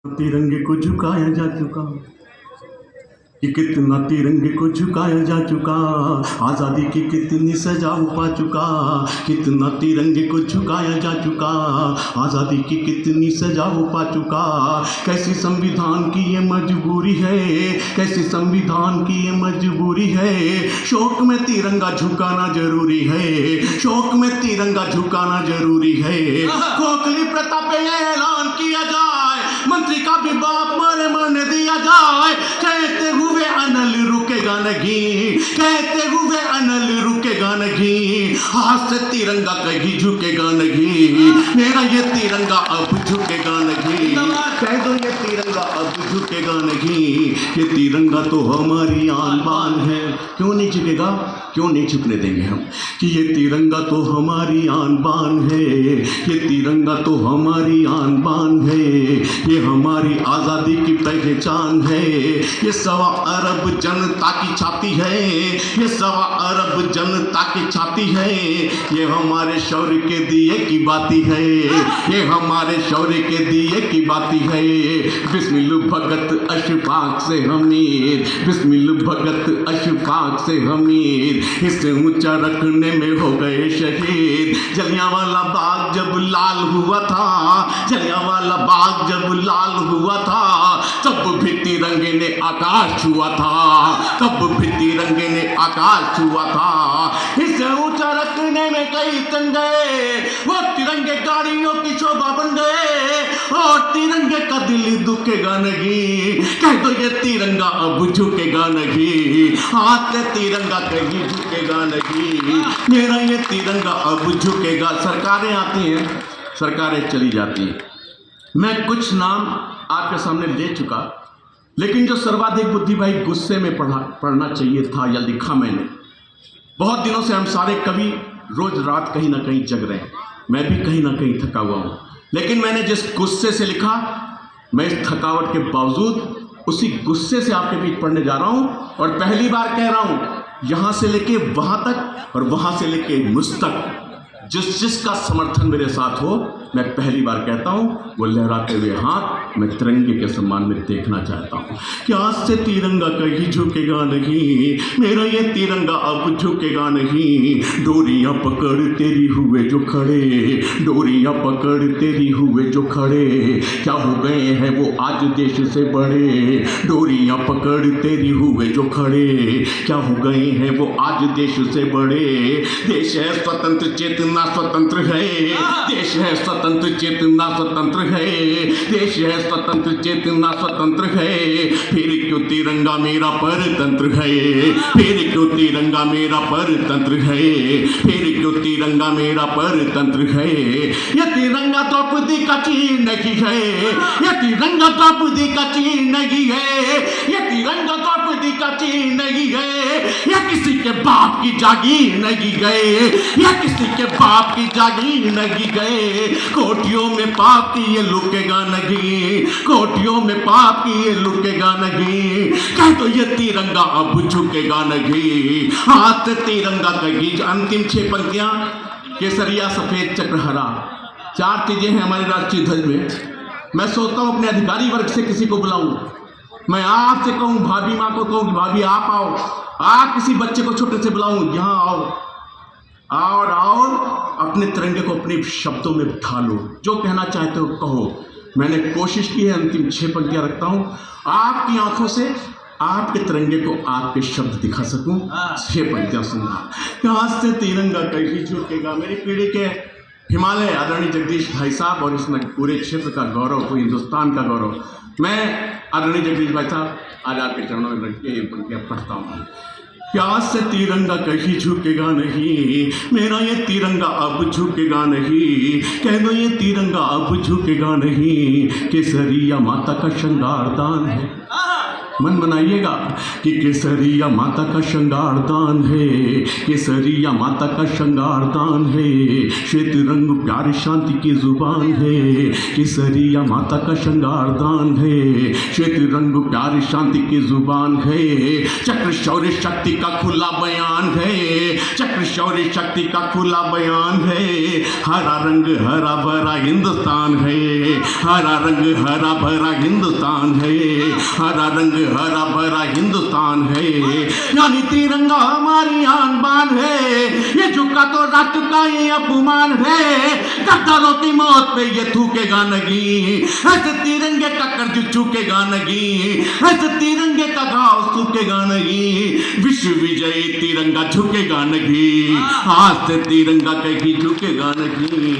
तिरंगे को झुकाया जा चुका, कि कितना तिरंगे को झुकाया जा चुका, आज़ादी की कितनी सजा पा चुका, कितना तिरंगे को झुकाया जा चुका, आज़ादी की कितनी सजा पा चुका। कैसी संविधान की ये मजबूरी है, कैसी संविधान की ये मजबूरी है, शौक में तिरंगा झुकाना जरूरी है, शौक में तिरंगा झुकाना जरूरी है। खोखली प्रथा पे ऐलान किया जाए, मंत्री का भी बाप मरे मरने दिया जाए, कहते हुए अनल रुकेगा नहीं, कहते हुए अनल रुकेगा नहीं, हाथ से तिरंगा कहीं झुकेगा नहीं, मेरा ये तिरंगा अब झुकेगा नहीं, कह दो ये तिरंगा अब झुकेगा नहीं, ये तिरंगा तो हमारी आन बान है। क्यों नहीं झुकेगा, क्यों नहीं झुकने देंगे हम, कि ये तिरंगा तो हमारी आन बान है, ये तिरंगा तो हमारी आन बान है, ये हमारी आज़ादी की पहचान है, ये 1.25 अरब जनता की छाती है, ये 1.25 अरब जनता की छाती है, ये हमारे शौर्य के दिए की बाती है, ये हमारे शौर्य के दिए की बाती है। बिस्मिल भगत अशफाक से हमीर, बिस्मिल भगत अशफाक से हमीर, इससे ऊंचा रखने में हो गए शहीद। जलियांवाला बाग जब लाल हुआ था, जलियांवाला बाग जब लाल हुआ था, तब भी तिरंगे ने आकाश छुआ था, तब भी तिरंगे ने आकाश छुआ था। इससे ऊंचा रखने में कई तन गए, वो तिरंगे गाड़ियों की शोभा बन गए, और तिरंगे का दिल दुखेगा नहीं, कह दो ये तिरंगा अब झुकेगा नहीं, हाथ से तिरंगा कहीं झुकेगा नहीं, मेरा ये तिरंगा अब झुकेगा। सरकारें आती हैं, सरकारें चली जाती हैं, मैं कुछ नाम आपके सामने ले चुका, लेकिन जो सर्वाधिक बुद्धि भाई गुस्से में पढ़ना चाहिए था या लिखा मैंने, बहुत दिनों से हम सारे कवि रोज रात कहीं ना कहीं जग रहे हैं, मैं भी कहीं ना कहीं थका हुआ हूँ, लेकिन मैंने जिस गुस्से से लिखा, मैं इस थकावट के बावजूद उसी गुस्से से आपके बीच पढ़ने जा रहा हूँ। और पहली बार कह रहा हूँ, यहाँ से लेके वहाँ तक और वहाँ से लेके मुझ तक जिसका समर्थन मेरे साथ हो, मैं पहली बार कहता हूँ, वो लहराते हुए हाथ मैं तिरंगे के सम्मान में देखना चाहता हूँ, कि आज से तिरंगा कहीं झुकेगा नहीं, मेरा ये तिरंगा अब झुकेगा नहीं। डोरियाँ पकड़ तेरी हुए जो खड़े, डोरियाँ पकड़ तेरी हुए जो खड़े, क्या हो गए हैं वो आज देश से बड़े, डोरियाँ पकड़ तेरी हुए जो खड़े, क्या हो गए हैं वो आज देश से बड़े। देश है स्वतंत्र चेतना स्वतंत्र है, देश है स्वतंत्र चेतना स्वतंत्र है, देश है स्वतंत्र चेतना स्वतंत्र है, फिर क्यों तिरंगा मेरा परतंत्र है, फिर क्यों तिरंगा मेरा परतंत्र है, फिर क्यों तिरंगा मेरा परतंत्र है। ये तिरंगा द्रौपदी का चीन नहीं है, ये तिरंगा द्रौपदी का चीन नहीं है, ये तिरंगा द्रौपदी का चीन नहीं है, ये किसी के बाप की जागीर नहीं गए, ये किसी के बाप की जागीर नहीं गए। कोटियों में पाप की ये लुकेगा नहीं, कोटियों में पाप की ये लुकेगा नहीं, कह तो ये तिरंगा अब झुकेगा नहीं, हाथ से तिरंगा कहीं। अंतिम 6 पंक्तियां, केसरिया सफेद चक्र हरा, 4 चीजें हैं हमारे राष्ट्रीय ध्वज में। मैं सोचता हूं अपने अधिकारी वर्ग से किसी को बुलाऊं, मैं आपसे कहूं, भाभी माँ को कहूं, भाभी आप आओ, आप किसी बच्चे को छोटे से बुलाऊं, यहाँ आओ, और अपने तिरंगे को अपने शब्दों में ढालो, जो कहना चाहते हो कहो। मैंने कोशिश की है, अंतिम 6 पंक्तियां रखता हूं, आपकी आंखों से आपके तिरंगे को आपके शब्द दिखा सकूं। 6 पंक्तियां सुनना, कहाँ से तिरंगा कहीं झुकेगा। मेरी पीढ़ी के हिमालय आदरणीय जगदीश भाई साहब और इस पूरे क्षेत्र का गौरव, पूरे हिंदुस्तान का गौरव, मैं आदरणीय जगदीश भाई साहब आज आपके चरणों में रख के पंक्तियां पढ़ता हूँ। प्यास से तिरंगा कहीं झुकेगा नहीं, मेरा ये तिरंगा अब झुकेगा नहीं, कह दो ये तिरंगा अब झुकेगा नहीं। केसरिया माता का श्रृंगार दान है, मन बनाइएगा कि केसरिया माता का श्रृंगार दान है, केसरिया माता का श्रृंगार दान है, श्वेत रंग प्यार शांति की जुबान है, केसरिया माता का श्रृंगार दान है, श्वेत रंग प्यार शांति की जुबान है, चक्र शौर्य शक्ति का खुला बयान है, चक्र शौर्य शक्ति का खुला बयान है, हरा रंग हरा भरा हिंदुस्तान है, हरा रंग हरा भरा हिंदुस्तान है, हरा रंग हरा भरा हिंदुस्तान है, यानी तिरंगा हमारी आन बान है, ये झुका तो राष्ट्र का ये अपमान है, गद्दारों की मौत पे ये थूकेगा नहीं, ऐसे तिरंगे का कर्ज चूकेगा नहीं, ऐसे तिरंगे का घाव सूखेगा नहीं, विश्व विजयी तिरंगा झुकेगा नहीं, आज से तिरंगा कहीं झुकेगा नहीं।